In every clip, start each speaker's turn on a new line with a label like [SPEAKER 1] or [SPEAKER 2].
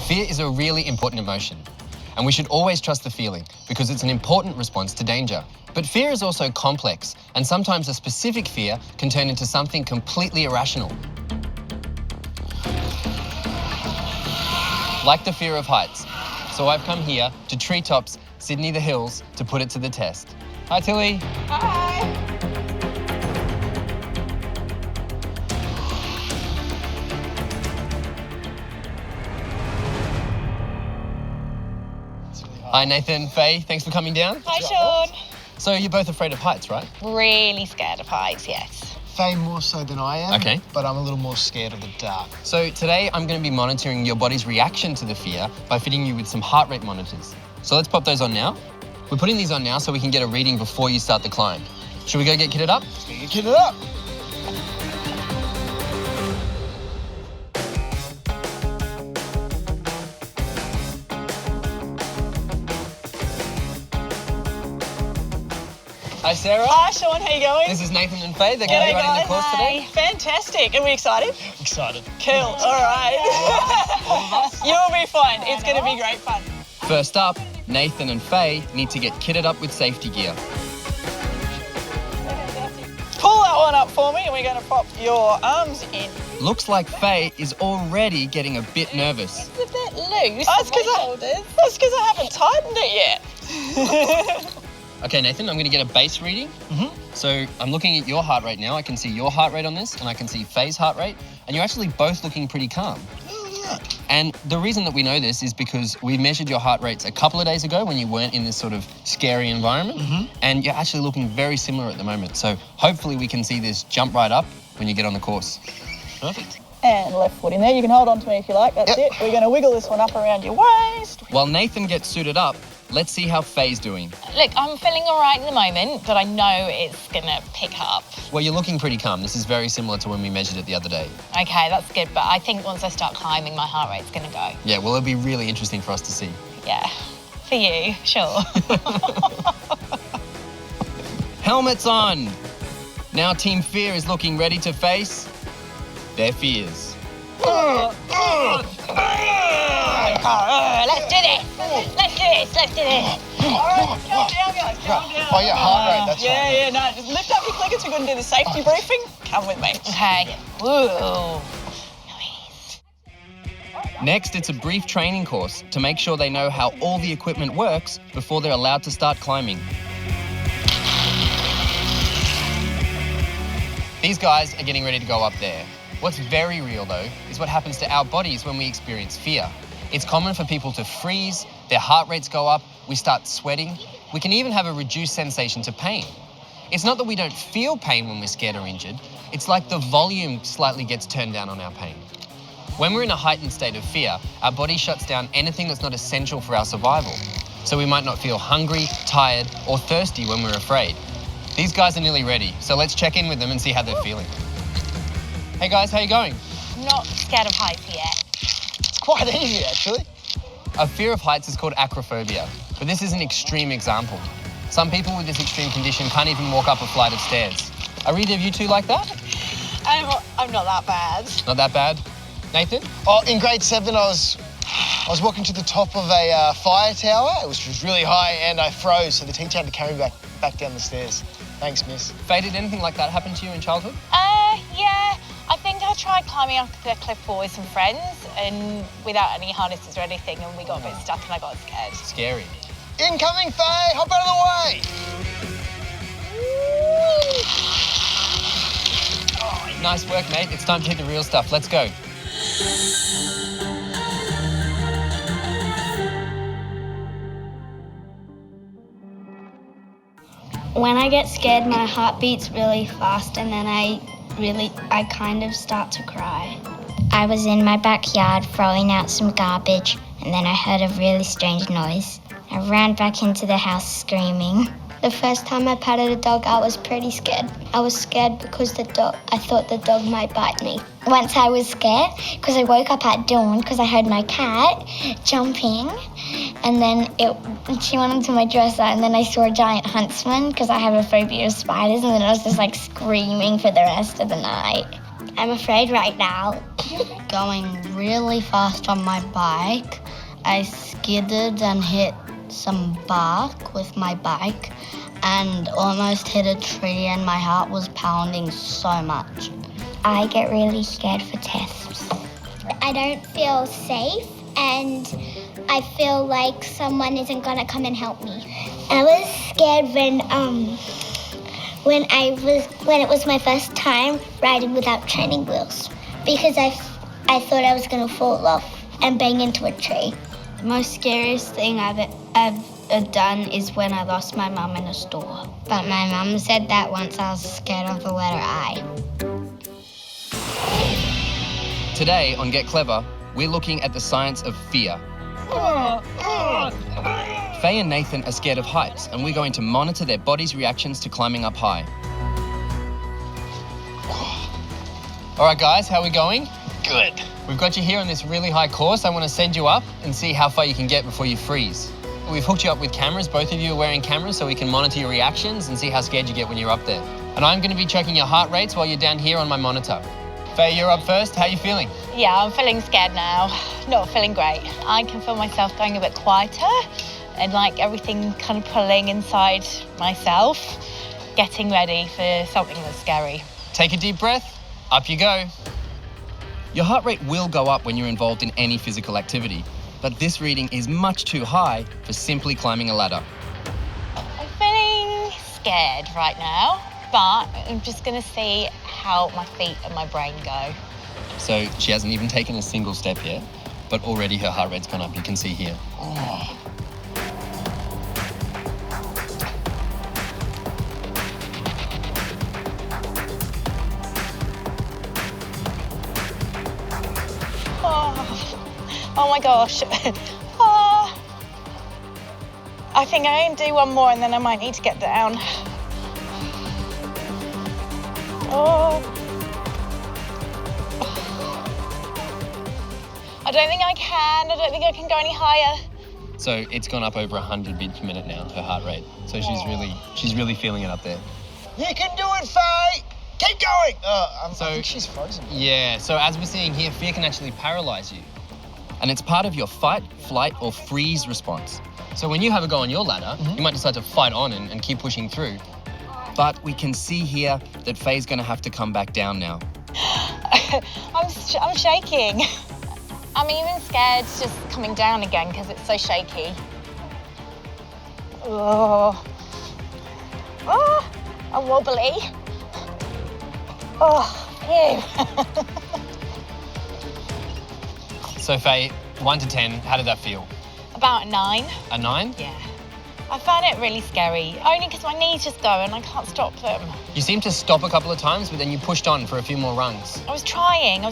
[SPEAKER 1] Fear is a really important emotion, and we should always trust the feeling because it's an important response to danger. But fear is also complex, and sometimes a specific fear can turn into something completely irrational. Like the fear of heights. So I've come here to Treetops, Sydney the Hills, to put it to the test. Hi, Tilly.
[SPEAKER 2] Hi.
[SPEAKER 1] Hi, Nathan, Faye, thanks for coming down.
[SPEAKER 2] Hi, Sean.
[SPEAKER 1] So you're both afraid of heights, right?
[SPEAKER 2] Really scared of heights, yes.
[SPEAKER 3] Faye more so than I am,
[SPEAKER 1] Okay.
[SPEAKER 3] But I'm a little more scared of the dark.
[SPEAKER 1] So today I'm going to be monitoring your body's reaction to the fear by fitting you with some heart rate monitors. So let's pop those on now. We're putting these on now so we can get a reading before you start the climb. Should we go get kitted up?
[SPEAKER 3] Get kitted up.
[SPEAKER 1] Hi, Sarah.
[SPEAKER 4] Hi, Sean. How you going?
[SPEAKER 1] This is Nathan and Faye. They're going to be running the course today.
[SPEAKER 4] Fantastic. Are we excited?
[SPEAKER 3] Excited.
[SPEAKER 4] Cool. All right. You'll be fine. It's going to be great fun.
[SPEAKER 1] First up, Nathan and Faye need to get kitted up with safety gear.
[SPEAKER 4] Pull that one up for me and we're going to pop your arms in.
[SPEAKER 1] Looks like Faye is already getting a bit nervous.
[SPEAKER 2] It's a bit loose.
[SPEAKER 4] That's because I haven't tightened it yet.
[SPEAKER 1] Okay, Nathan, I'm going to get a base reading. So I'm looking at your heart rate now. I can see your heart rate on this, and I can see Faye's heart rate, and you're actually both looking pretty calm. And the reason that we know this is because we measured your heart rates a couple of days ago when you weren't in this sort of scary environment, and you're actually looking very similar at the moment. So hopefully we can see this jump right up when you get on the course. Perfect.
[SPEAKER 4] And left foot in there. You can hold on to me if you like. That's it. We're going to wiggle this one up around your waist.
[SPEAKER 1] While Nathan gets suited up, let's see how Faye's doing.
[SPEAKER 2] Look, I'm feeling all right at the moment, but I know it's going to pick up.
[SPEAKER 1] Well, you're looking pretty calm. This is very similar to when we measured it the other day.
[SPEAKER 2] Okay, that's good, but I think once I start climbing, my heart rate's going to go.
[SPEAKER 1] Yeah, well, it'll be really interesting for us to see.
[SPEAKER 2] Yeah, for you, sure.
[SPEAKER 1] Helmets on! Now Team Fear is looking ready to face their fears.
[SPEAKER 2] Let's do this. Let's do this. Let's do this.
[SPEAKER 4] Calm down, guys. Calm down.
[SPEAKER 3] Oh, yeah, heart rate, that's
[SPEAKER 4] Yeah,
[SPEAKER 3] right.
[SPEAKER 4] no, just lift up your clickers. We're going to do the safety briefing. Come with me.
[SPEAKER 2] Okay. Woo. Nice.
[SPEAKER 1] Next, it's a brief training course to make sure they know how all the equipment works before they're allowed to start climbing. These guys are getting ready to go up there. What's very real, though, is what happens to our bodies when we experience fear. It's common for people to freeze, their heart rates go up, we start sweating. We can even have a reduced sensation to pain. It's not that we don't feel pain when we're scared or injured. It's like the volume slightly gets turned down on our pain. When we're in a heightened state of fear, our body shuts down anything that's not essential for our survival. So we might not feel hungry, tired, or thirsty when we're afraid. These guys are nearly ready, so let's check in with them and see how they're feeling. Hey guys, how you going?
[SPEAKER 2] I'm not scared of heights yet.
[SPEAKER 3] It's quite easy, actually.
[SPEAKER 1] A fear of heights is called acrophobia, but this is an extreme example. Some people with this extreme condition can't even walk up a flight of stairs. Are either of you two like that?
[SPEAKER 4] I'm not that bad.
[SPEAKER 1] Not that bad? Nathan?
[SPEAKER 3] Oh, in grade 7, I was walking to the top of a fire tower, which was really high, and I froze, so the teacher had to carry me back down the stairs. Thanks, miss.
[SPEAKER 1] Faye, did anything like that happen to you in childhood?
[SPEAKER 2] Yeah. I think I tried climbing up the cliff wall with some friends and without any harnesses or anything, and we got a bit stuck and I got scared.
[SPEAKER 1] Scary.
[SPEAKER 3] Incoming, Faye! Hop out of the way!
[SPEAKER 1] Nice work, mate. It's time to hit the real stuff. Let's go.
[SPEAKER 5] When I get scared, my heart beats really fast and then I kind of start to cry. I was in my backyard throwing out some garbage and then I heard a really strange noise. I ran back into the house screaming. The first time I patted a dog, I was pretty scared. I was scared because I thought the dog might bite me. Once I was scared because I woke up at dawn because I heard my cat jumping, and then she went into my dresser, and then I saw a giant huntsman because I have a phobia of spiders, and then I was just like screaming for the rest of the night. I'm afraid right now going really fast on my bike. I skidded and hit some bark with my bike and almost hit a tree, and my heart was pounding so much. I get really scared for tests. I don't feel safe and I feel like someone isn't gonna come and help me. I was scared when it was my first time riding without training wheels, because I thought I was gonna fall off and bang into a tree. The most scariest thing I've done is when I lost my mum in a store. But my mum said that once I was scared of the letter I.
[SPEAKER 1] Today on Get Clever, we're looking at the science of fear. Faye and Nathan are scared of heights, and we're going to monitor their body's reactions to climbing up high. All right, guys, how are we going?
[SPEAKER 3] Good.
[SPEAKER 1] We've got you here on this really high course. I want to send you up and see how far you can get before you freeze. We've hooked you up with cameras. Both of you are wearing cameras so we can monitor your reactions and see how scared you get when you're up there. And I'm going to be checking your heart rates while you're down here on my monitor. Faye, you're up first. How are you feeling?
[SPEAKER 2] Yeah, I'm feeling scared now. Not feeling great. I can feel myself going a bit quieter and like everything kind of pulling inside myself, getting ready for something that's scary.
[SPEAKER 1] Take a deep breath. Up you go. Your heart rate will go up when you're involved in any physical activity, but this reading is much too high for simply climbing a ladder.
[SPEAKER 2] I'm feeling scared right now, but I'm just going to see how my feet and my brain go.
[SPEAKER 1] So she hasn't even taken a single step yet, but already her heart rate's gone up. You can see here.
[SPEAKER 2] Oh my gosh. I think I can do one more and then I might need to get down. I don't think I can. I don't think I can go any higher.
[SPEAKER 1] So it's gone up over 100 beats per minute now, her heart rate. So she's really feeling it up there.
[SPEAKER 3] You can do it, Faye! Keep going! I think she's frozen.
[SPEAKER 1] Yeah, so as we're seeing here, fear can actually paralyze you. And it's part of your fight, flight, or freeze response. So when you have a go on your ladder, you might decide to fight on and keep pushing through. But we can see here that Faye's gonna have to come back down now.
[SPEAKER 2] I'm shaking. I'm even scared just coming down again because it's so shaky. I'm wobbly. Ew.
[SPEAKER 1] So Faye, 1 to 10, how did that feel?
[SPEAKER 2] About a 9.
[SPEAKER 1] A 9?
[SPEAKER 2] Yeah. I found it really scary, only because my knees just go and I can't stop them.
[SPEAKER 1] You seemed to stop a couple of times, but then you pushed on for a few more rungs.
[SPEAKER 2] I was trying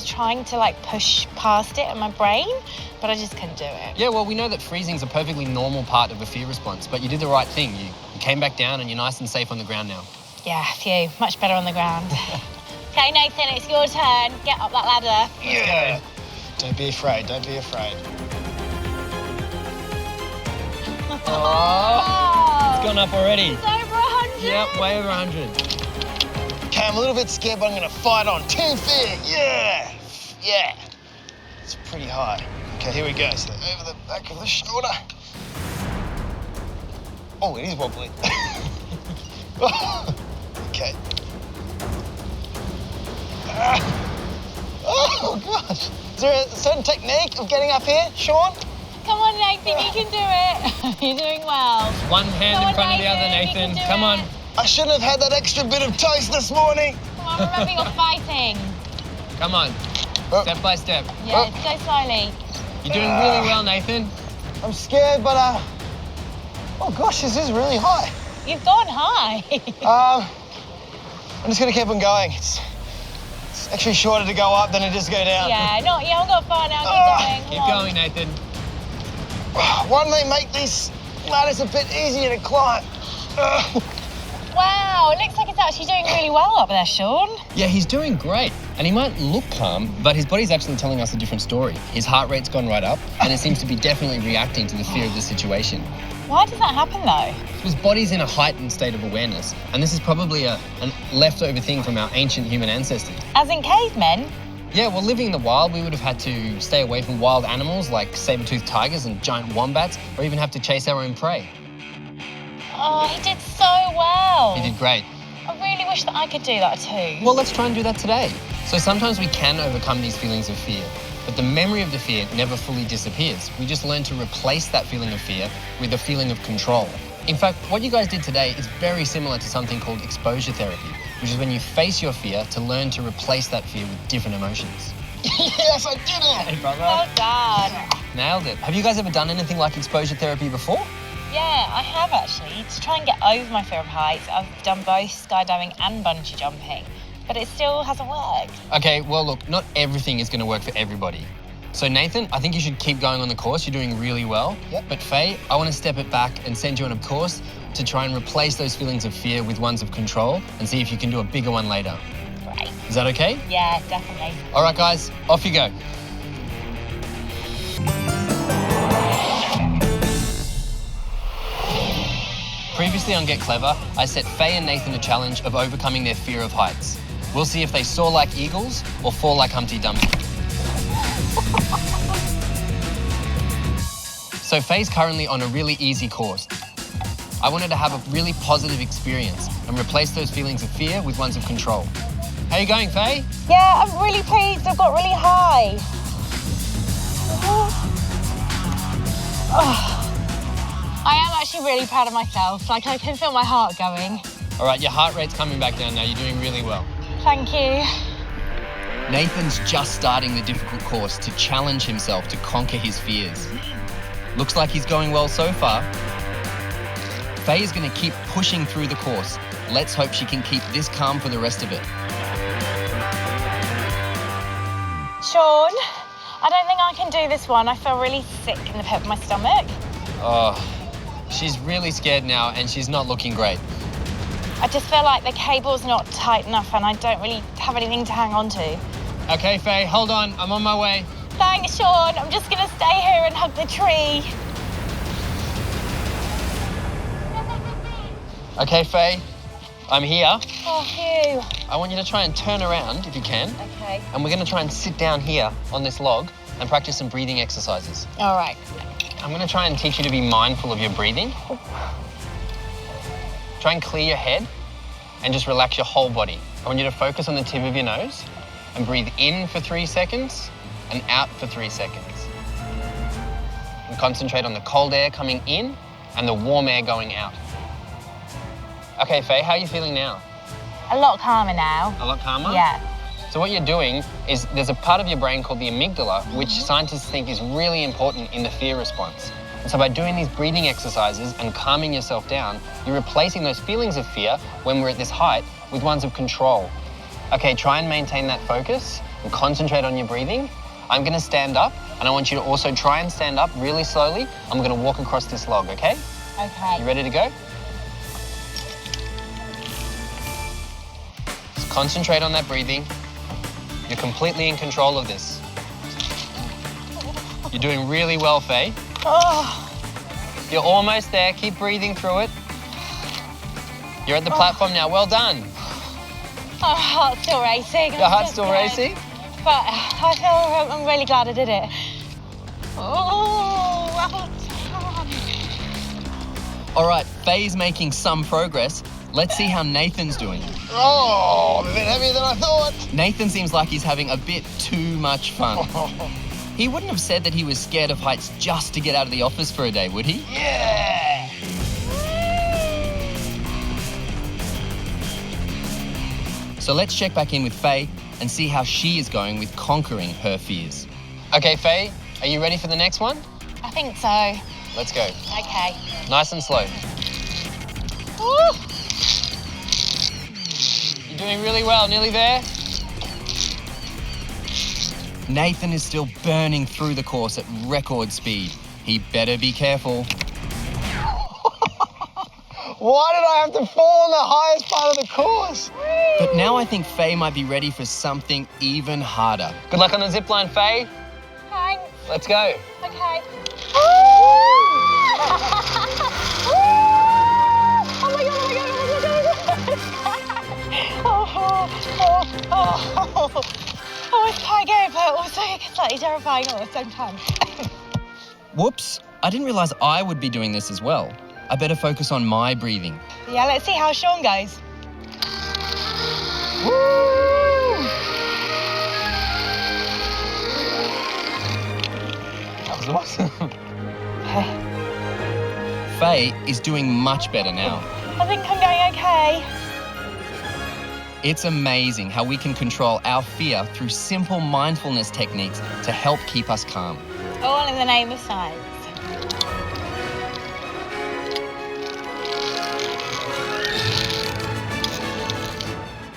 [SPEAKER 2] to like push past it in my brain, but I just couldn't do it.
[SPEAKER 1] Yeah, well, we know that freezing's a perfectly normal part of a fear response, but you did the right thing. You came back down and you're nice and safe on the ground now.
[SPEAKER 2] Yeah, phew, much better on the ground. Okay, Nathan, it's your turn. Get up that ladder.
[SPEAKER 3] Yeah. Don't be afraid, don't be afraid.
[SPEAKER 1] Oh, it's gone up already.
[SPEAKER 2] It's over 100.
[SPEAKER 1] Yep, way over 100.
[SPEAKER 3] Okay, I'm a little bit scared, but I'm gonna fight on. Team Fear, yeah! Yeah. It's pretty high. Okay, here we go. So over the back of the shoulder. Oh, it is wobbly. Okay. Oh, gosh. Is there a certain technique of getting up here, Sean?
[SPEAKER 2] Come on, Nathan, you can do it. You're doing well.
[SPEAKER 1] One hand
[SPEAKER 2] Come
[SPEAKER 1] in front
[SPEAKER 2] on,
[SPEAKER 1] of the other,
[SPEAKER 2] Nathan, you
[SPEAKER 1] Nathan.
[SPEAKER 2] can do
[SPEAKER 1] Come on.
[SPEAKER 2] it.
[SPEAKER 3] I shouldn't have had that extra bit of toast this morning.
[SPEAKER 2] Come on, remember you're fighting.
[SPEAKER 1] Come on. Step by step.
[SPEAKER 2] Yeah, go slowly.
[SPEAKER 1] You're doing really well, Nathan.
[SPEAKER 3] I'm scared, but oh gosh, this is really high.
[SPEAKER 2] You've gone high.
[SPEAKER 3] I'm just gonna keep on going. It's actually shorter to go up than it is to go down.
[SPEAKER 2] Yeah, you haven't got far now. Keep going.
[SPEAKER 1] Keep
[SPEAKER 2] Come on.
[SPEAKER 1] going, Nathan.
[SPEAKER 3] Why don't they make these ladders a bit easier to climb?
[SPEAKER 2] Wow, it looks like it's actually doing really well up there, Sean.
[SPEAKER 1] Yeah, he's doing great. And he might look calm, but his body's actually telling us a different story. His heart rate's gone right up, and it seems to be definitely reacting to the fear of the situation.
[SPEAKER 2] Why does that happen, though?
[SPEAKER 1] His body's in a heightened state of awareness, and this is probably a leftover thing from our ancient human ancestors.
[SPEAKER 2] As in cavemen?
[SPEAKER 1] Yeah, well, living in the wild, we would have had to stay away from wild animals like saber-toothed tigers and giant wombats, or even have to chase our own prey.
[SPEAKER 2] Oh, he did so well.
[SPEAKER 1] He did great.
[SPEAKER 2] I really wish that I could do that too.
[SPEAKER 1] Well, let's try and do that today. So sometimes we can overcome these feelings of fear, but the memory of the fear never fully disappears. We just learn to replace that feeling of fear with a feeling of control. In fact, what you guys did today is very similar to something called exposure therapy, which is when you face your fear to learn to replace that fear with different emotions.
[SPEAKER 3] Yes, I did it!
[SPEAKER 1] Hey, brother.
[SPEAKER 2] Well done.
[SPEAKER 1] Nailed it. Have you guys ever done anything like exposure therapy before?
[SPEAKER 2] Yeah, I have actually. To try and get over my fear of heights, I've done both skydiving and bungee jumping, but it still hasn't worked.
[SPEAKER 1] Okay, well, look, not everything is going to work for everybody. So Nathan, I think you should keep going on the course. You're doing really well.
[SPEAKER 3] Yep.
[SPEAKER 1] But Faye, I want to step it back and send you on a course to try and replace those feelings of fear with ones of control and see if you can do a bigger one later.
[SPEAKER 2] Great.
[SPEAKER 1] Is that okay?
[SPEAKER 2] Yeah, definitely.
[SPEAKER 1] All right, guys, off you go. Previously on Get Clever, I set Faye and Nathan a challenge of overcoming their fear of heights. We'll see if they soar like eagles or fall like Humpty Dumpty. So Faye's currently on a really easy course. I wanted to have a really positive experience and replace those feelings of fear with ones of control. How you going, Faye?
[SPEAKER 2] Yeah, I'm really pleased. I've got really high. I am actually really proud of myself. Like, I can feel my heart going.
[SPEAKER 1] All right, your heart rate's coming back down now. You're doing really well.
[SPEAKER 2] Thank you.
[SPEAKER 1] Nathan's just starting the difficult course to challenge himself to conquer his fears. Looks like he's going well so far. Faye is going to keep pushing through the course. Let's hope she can keep this calm for the rest of it.
[SPEAKER 2] Sean, I don't think I can do this one. I feel really sick in the pit of my stomach.
[SPEAKER 1] Oh, she's really scared now and she's not looking great.
[SPEAKER 2] I just feel like the cable's not tight enough and I don't really have anything to hang on to.
[SPEAKER 1] Okay, Faye, hold on. I'm on my way.
[SPEAKER 2] Thanks, Sean. I'm just going to stay here and hug the tree.
[SPEAKER 1] Okay, Faye, I'm here.
[SPEAKER 2] Oh, Hugh.
[SPEAKER 1] I want you to try and turn around if you can.
[SPEAKER 2] Okay.
[SPEAKER 1] And we're going to try and sit down here on this log and practice some breathing exercises.
[SPEAKER 2] All right.
[SPEAKER 1] I'm going to try and teach you to be mindful of your breathing. Try and clear your head and just relax your whole body. I want you to focus on the tip of your nose and breathe in for 3 seconds and out for 3 seconds. And concentrate on the cold air coming in and the warm air going out. Okay, Faye, how are you feeling now?
[SPEAKER 2] A lot calmer now.
[SPEAKER 1] A lot calmer?
[SPEAKER 2] Yeah.
[SPEAKER 1] So what you're doing is there's a part of your brain called the amygdala, which scientists think is really important in the fear response. And so by doing these breathing exercises and calming yourself down, you're replacing those feelings of fear when we're at this height with ones of control. Okay, try and maintain that focus and concentrate on your breathing. I'm gonna stand up and I want you to also try and stand up really slowly. I'm gonna walk across this log, okay?
[SPEAKER 2] Okay.
[SPEAKER 1] You ready to go? Just concentrate on that breathing. You're completely in control of this. You're doing really well, Faye.
[SPEAKER 2] Oh.
[SPEAKER 1] You're almost there. Keep breathing through it. You're at the platform now. Well done.
[SPEAKER 2] My heart's still racing.
[SPEAKER 1] Your heart's still racing?
[SPEAKER 2] But I feel I'm really glad I did it. Oh, well done.
[SPEAKER 1] All right, Faye's making some progress. Let's see how Nathan's doing.
[SPEAKER 3] Oh, I'm a bit heavier than I thought.
[SPEAKER 1] Nathan seems like he's having a bit too much fun. He wouldn't have said that he was scared of heights just to get out of the office for a day, would he?
[SPEAKER 3] Yeah.
[SPEAKER 1] So let's check back in with Faye and see how she is going with conquering her fears. Okay, Faye, are you ready for the next one?
[SPEAKER 2] I think so.
[SPEAKER 1] Let's go.
[SPEAKER 2] Okay.
[SPEAKER 1] Nice and slow.
[SPEAKER 2] Woo.
[SPEAKER 1] You're doing really well. Nearly there. Nathan is still burning through the course at record speed. He better be careful.
[SPEAKER 3] Why did I have to fall on the highest part of the course?
[SPEAKER 1] But now I think Faye might be ready for something even harder. Good luck on the zip line, Faye.
[SPEAKER 2] Thanks.
[SPEAKER 1] Let's go.
[SPEAKER 2] Okay. Oh my god, oh my god, oh my god, oh my god. Oh, it's quite good, but also slightly terrifying all at the same time.
[SPEAKER 1] Whoops, I didn't realise I would be doing this as well. I better focus on my breathing.
[SPEAKER 2] Yeah, let's see how Sean goes.
[SPEAKER 1] That was awesome. Faye is doing much better now.
[SPEAKER 2] I think I'm going okay.
[SPEAKER 1] It's amazing how we can control our fear through simple mindfulness techniques to help keep us calm.
[SPEAKER 2] All in the name of science.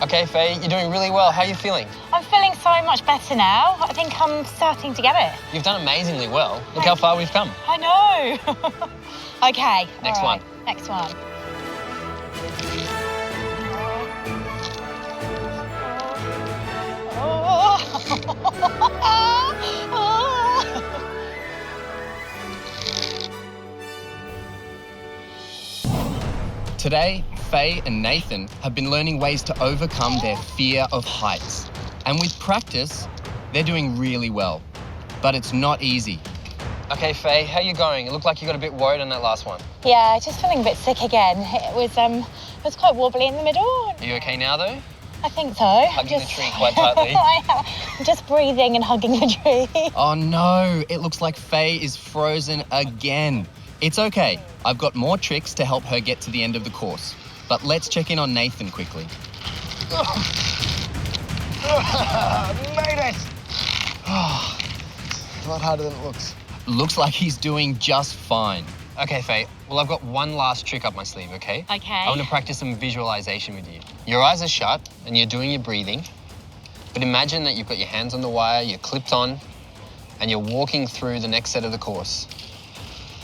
[SPEAKER 1] Okay, Faye, you're doing really well. How are you feeling?
[SPEAKER 2] I'm feeling so much better now. I think I'm starting to get it.
[SPEAKER 1] You've done amazingly well. Look how far we've come.
[SPEAKER 2] I know. Okay.
[SPEAKER 1] Next
[SPEAKER 2] all right,
[SPEAKER 1] one.
[SPEAKER 2] Next one.
[SPEAKER 1] Today, Faye and Nathan have been learning ways to overcome their fear of heights. And with practice, they're doing really well. But it's not easy. Okay, Faye, how you going? It looked like you got a bit worried on that last one.
[SPEAKER 2] Yeah, just feeling a bit sick again. It was quite wobbly in the middle.
[SPEAKER 1] Are you okay now, though?
[SPEAKER 2] I think so.
[SPEAKER 1] Hugging the tree quite tightly.
[SPEAKER 2] I'm just breathing and hugging the tree.
[SPEAKER 1] Oh no, it looks like Faye is frozen again. It's okay. I've got more tricks to help her get to the end of the course. But let's check in on Nathan quickly.
[SPEAKER 3] Made it! It's a lot harder than it looks.
[SPEAKER 1] Looks like he's doing just fine. Okay, Faye. Well, I've got one last trick up my sleeve, okay?
[SPEAKER 2] Okay.
[SPEAKER 1] I want to practice some visualization with you. Your eyes are shut and you're doing your breathing. But imagine that you've got your hands on the wire, you're clipped on, and you're walking through the next set of the course.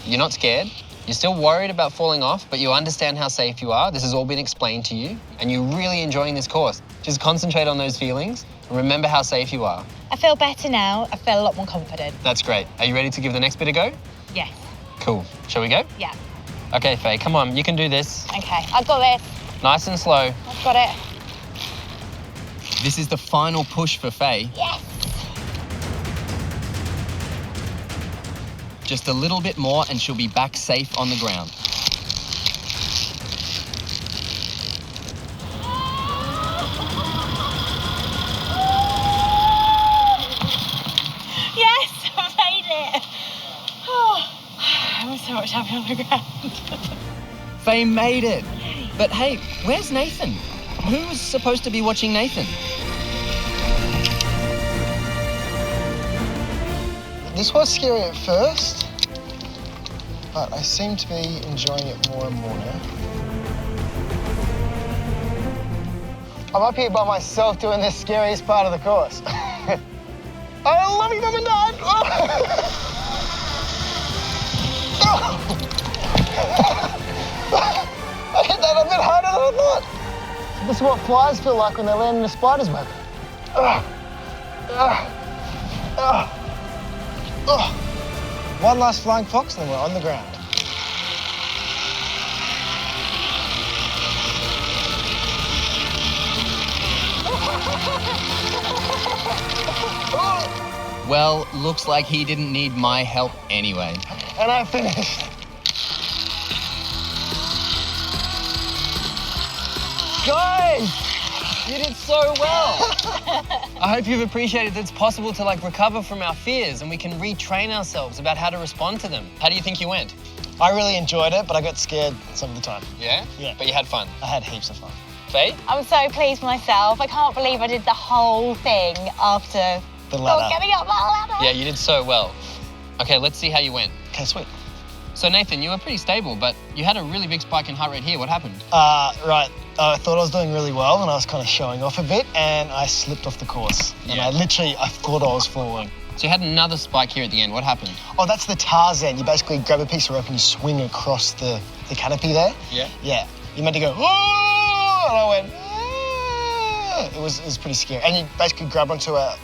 [SPEAKER 1] You're not scared. You're still worried about falling off, but you understand how safe you are. This has all been explained to you, and you're really enjoying this course. Just concentrate on those feelings and remember how safe you are.
[SPEAKER 2] I feel better now. I feel a lot more confident.
[SPEAKER 1] That's great. Are you ready to give the next bit a go?
[SPEAKER 2] Yes.
[SPEAKER 1] Cool. Shall we go?
[SPEAKER 2] Yeah.
[SPEAKER 1] Okay, Faye, come on. You can do this.
[SPEAKER 2] Okay. I've got this.
[SPEAKER 1] Nice and slow.
[SPEAKER 2] I've got it.
[SPEAKER 1] This is the final push for Faye.
[SPEAKER 2] Yes.
[SPEAKER 1] Just a little bit more and she'll be back safe on the ground.
[SPEAKER 2] Yes, I made it. Oh, I'm so much happier on the ground.
[SPEAKER 1] Faye made it. But hey, where's Nathan? Who's supposed to be watching Nathan?
[SPEAKER 3] This was scary at first, but I seem to be enjoying it more and more now. I'm up here by myself doing the scariest part of the course. I love you, Mum and Dad! I hit that a bit harder than I thought. So this is what flies feel like when they land in a spider's web. One last flying fox, and then we're on the ground.
[SPEAKER 1] Well, looks like he didn't need my help anyway.
[SPEAKER 3] And I finished.
[SPEAKER 1] Guys, you did so well. I hope you've appreciated that it's possible to recover from our fears and we can retrain ourselves about how to respond to them. How do you think you went?
[SPEAKER 3] I really enjoyed it, but I got scared some of the time.
[SPEAKER 1] Yeah?
[SPEAKER 3] Yeah.
[SPEAKER 1] But you had fun.
[SPEAKER 3] I had heaps of fun.
[SPEAKER 1] Faye?
[SPEAKER 2] I'm so pleased with myself. I can't believe I did the whole thing after
[SPEAKER 3] The ladder.
[SPEAKER 2] getting up that ladder.
[SPEAKER 1] Yeah, you did so well. Okay, let's see how you went.
[SPEAKER 3] Okay, sweet.
[SPEAKER 1] So Nathan, you were pretty stable, but you had a really big spike in heart rate here. What happened?
[SPEAKER 3] Right. I thought I was doing really well and I was kind of showing off a bit and I slipped off the course. And
[SPEAKER 1] Yeah.
[SPEAKER 3] I thought I was falling.
[SPEAKER 1] So you had another spike here at the end. What happened?
[SPEAKER 3] Oh, that's the Tarzan. You basically grab a piece of rope and you swing across the canopy there.
[SPEAKER 1] Yeah.
[SPEAKER 3] Yeah. You meant to go, oh, and I went, ah. It was pretty scary. And you basically grab onto a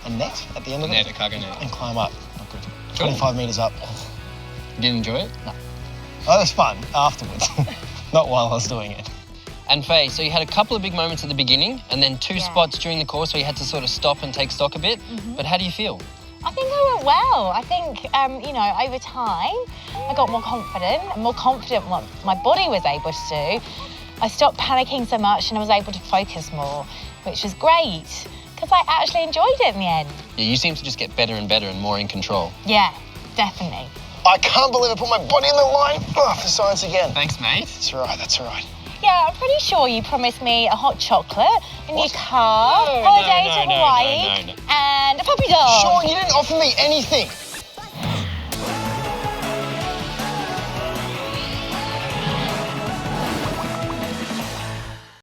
[SPEAKER 3] net at the end of
[SPEAKER 1] Net,
[SPEAKER 3] it?
[SPEAKER 1] a cargo net.
[SPEAKER 3] And climb up. Not good.
[SPEAKER 1] Cool.
[SPEAKER 3] 25 metres up.
[SPEAKER 1] You didn't enjoy it?
[SPEAKER 3] Oh, it was fun afterwards. Not while I was doing it.
[SPEAKER 1] And Faye, so you had a couple of big moments at the beginning and then two spots during the course where you had to sort of stop and take stock a bit. But how do you feel?
[SPEAKER 2] I think I went well. I think, you know, over time, I got more confident what my body was able to do. I stopped panicking so much and I was able to focus more, which was great because I actually enjoyed it in the end.
[SPEAKER 1] Yeah, you seem to just get better and better and more in control.
[SPEAKER 2] Yeah, definitely.
[SPEAKER 3] I can't believe I put my body in the line for science again.
[SPEAKER 1] Thanks, mate.
[SPEAKER 3] That's all right, that's all right.
[SPEAKER 2] Yeah, I'm pretty sure you promised me a hot chocolate, a new car, holiday to Hawaii, and a puppy dog.
[SPEAKER 3] Sean, you didn't offer me anything.